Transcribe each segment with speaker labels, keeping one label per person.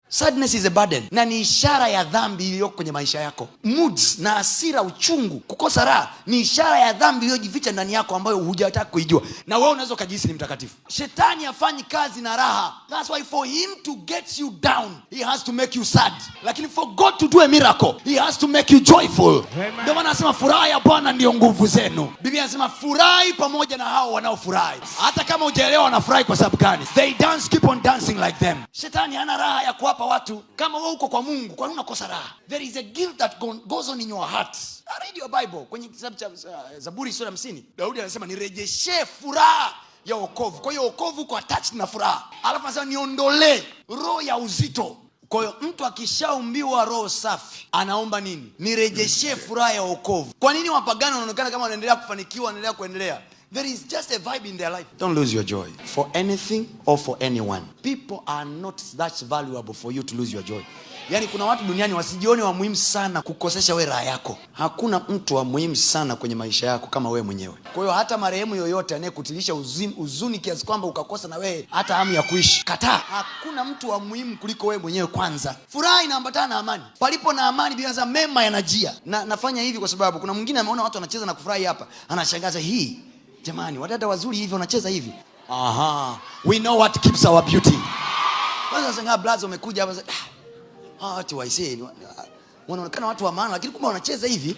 Speaker 1: Sadness is a burden, na ni ishara ya dhambi iliyoko kwenye maisha yako. Moods na hasira, uchungu, kukosa raha ni ishara ya dhambi iliyojificha ndani yako ambayo hujataka kuijua, na wewe unaweza kujihisi ni mtakatifu. Shetani hafanyi kazi na raha. That's why for him to get you down, he has to make you sad. Lakini for God to do a miracle, he has to make you joyful. Ndio maana anasema furaha ya Bwana ndio nguvu zenu. Biblia inasema furahi pamoja na hao wanaofurahi. Hata kama hujaelewa wanafurahi kwa sababu gani, they dance, keep on dancing like them. Shetani hana raha ya kuwapa watu. Kama wewe uko kwa Mungu, kwa nini unakosa raha? There is a guilt that goes on in your heart. Read your Bible. Kwenye kitabu cha Zaburi sura 50, Daudi anasema nirejeshe furaha ya wokovu. Kwa hiyo wokovu uko attached na furaha. Alafu anasema niondolee roho ya uzito. Kwa hiyo mtu akishaumbiwa roho safi anaomba nini? Nirejeshe furaha ya wokovu. Kwa nini wapagani wanaonekana kama wanaendelea kufanikiwa, wanaendelea kuendelea? There is just a vibe in their life. Don't lose your joy for anything or for anyone. People are not that valuable for you to lose your joy. Yani kuna watu duniani wasijione wa muhimu sana kukosesha wewe raha yako. Hakuna mtu wa muhimu sana kwenye maisha yako kama wewe mwenyewe. Kwa hiyo hata marehemu yoyote anayekutilisha huzuni kiasi kwamba ukakosa na wewe hata hamu ya kuishi, kataa. Hakuna mtu wa muhimu kuliko wewe mwenyewe kwanza. Furaha inaambatana na amani. Palipo na amani bila mema yanajia. Na nafanya hivi kwa sababu kuna mwingine ameona watu wanacheza na kufurahi hapa. Anashangaza, hii jamani, wadada wazuri hivi wanacheza hivi. Aha, we know what keeps our beauty. Kwanza sanga blazo umekuja hapa, watu waisee wanaonekana watu wa maana, lakini kumbe wanacheza hivi.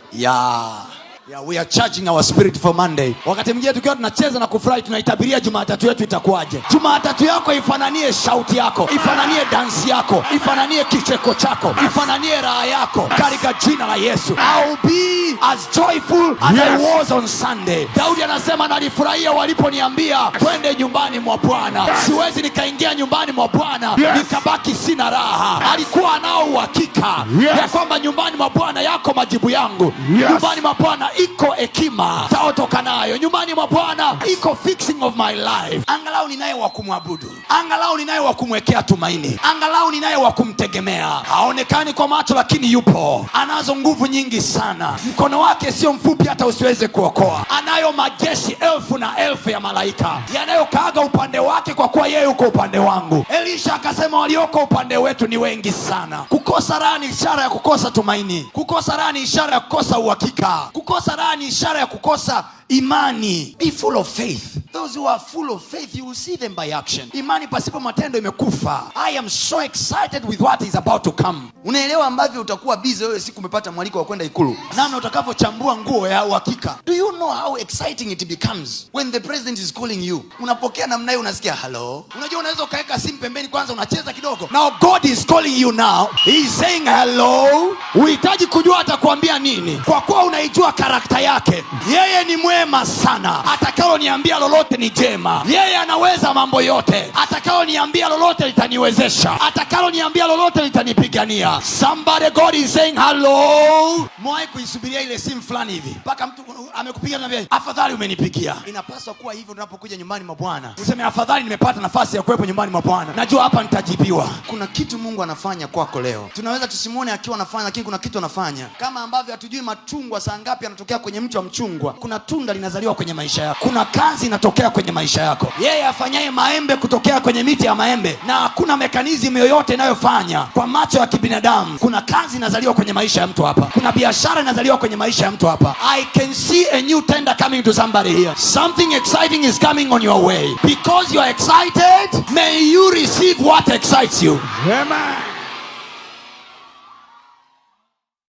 Speaker 1: Yeah, we are charging our spirit for Monday. Wakati mwingine tukiwa tunacheza na kufurahi, tunaitabiria Jumatatu yetu itakuwaje. Jumatatu yako ifananie shauti yako, ifananie dansi yako, ifananie kicheko chako, ifananie raha yako katika jina la Yesu. I'll be as joyful as I was on Sunday. Daudi anasema nalifurahia waliponiambia twende nyumbani mwa Bwana. Siwezi nikaingia nyumbani mwa Bwana nikabaki sina raha. Alikuwa anao uhakika ya kwamba nyumbani mwa Bwana yako majibu yangu. Nyumbani mwa Bwana iko hekima taotoka nayo. Nyumbani mwa Bwana iko fixing of my life. Angalau ninaye wa kumwabudu, angalau ninaye wa kumwekea tumaini, angalau ninaye wa kumtegemea. Haonekani kwa macho lakini yupo. Anazo nguvu nyingi sana. Mkono wake sio mfupi hata usiweze kuokoa. Anayo majeshi elfu na elfu ya malaika yanayokaaga upande wake kwa kuwa yeye yuko upande wangu. Elisha akasema walioko upande wetu ni wengi sana. Kukosa raha ni ishara ya kukosa tumaini. Kukosa raha ni ishara ya kukosa uhakika. Kukosa raha ni ishara ya kukosa imani. Be full of faith. Those who are full of faith, you will see them by action. Imani pasipo matendo imekufa. I am so excited with what is about to come. Unaelewa ambavyo utakuwa busy wewe siku umepata mwaliko wa kwenda Ikulu, namna utakavyochambua nguo ya uhakika. Do you know how exciting it becomes when the president is calling you? Unapokea namna hiyo, unasikia hello. Unajua unaweza kaeka simu pembeni kwanza unacheza kidogo. Now God is calling you now. He is saying hello. Unahitaji kujua atakwambia nini, kwa kuwa unaijua karakta yake. Yeye ni mwema sana. Atakalo niambia lolote ni jema. Yeye anaweza mambo yote. Atakalo niambia lolote litaniwezesha. Atakalo niambia lolote litanipigania. Somebody, God is saying hello. Mwai kuisubiria ile simu fulani hivi mpaka mtu amekupigia na mbele, afadhali umenipigia. Inapaswa kuwa hivyo tunapokuja nyumbani mwa Bwana. Useme afadhali nimepata nafasi ya kuwepo nyumbani mwa Bwana. Najua hapa nitajibiwa. Kuna kitu Mungu anafanya kwako leo. Tunaweza tusimuone akiwa anafanya, lakini kuna kitu anafanya. Kama ambavyo hatujui machungwa saa ngapi yanatokea kwenye mti wa mchungwa, kuna tunda linazaliwa kwenye maisha yako. Kuna kazi inatokea kwenye maisha yako. Yeye afanyaye maembe kutokea kwenye miti ya maembe, na hakuna mekanizmu yoyote inayofanya kwa macho ya kibinadamu. Kuna kazi inazaliwa kwenye maisha ya mtu hapa. Kuna biashara inazaliwa kwenye maisha ya mtu hapa. I can see a new tender coming to somebody here. Something exciting is coming on your way. Because you are excited, may you receive what excites you. Amen.